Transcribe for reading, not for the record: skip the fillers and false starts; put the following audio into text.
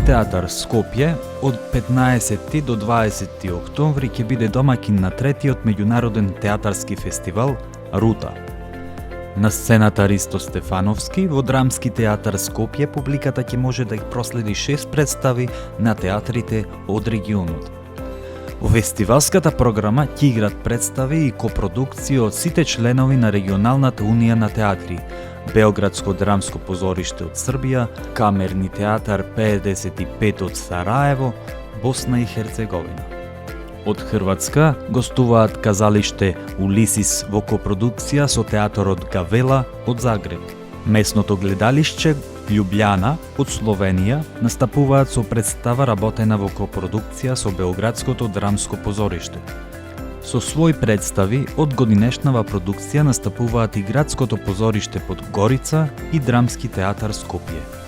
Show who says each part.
Speaker 1: театар Скопје од 15 до 20 октомври ќе биде домаќин на третиот меѓународен театарски фестивал Рута. На сцената Ристо Стефановски во Драмски театар Скопје публиката ќе може да ги проследи 6 представи на театрите од регионот. Во фестивалската програма ќе играт представи и копродукции од сите членови на Регионалната унија на театри, Белградско драмско позориште од Србија, Камерни театар 55 од Сараево, Босна и Херцеговина. Од Хрватска гостуваат казалиште Улисис во копродукција со театарот Гавела од Загреб. Месното гледалиште Љубљана од Словенија настапуваат со представа работена во копродукција со Белградското драмско позориште. Со своји представи од годинешнава продукција настапуваат и Градското позориште Подгорица и Драмски театар Скопје.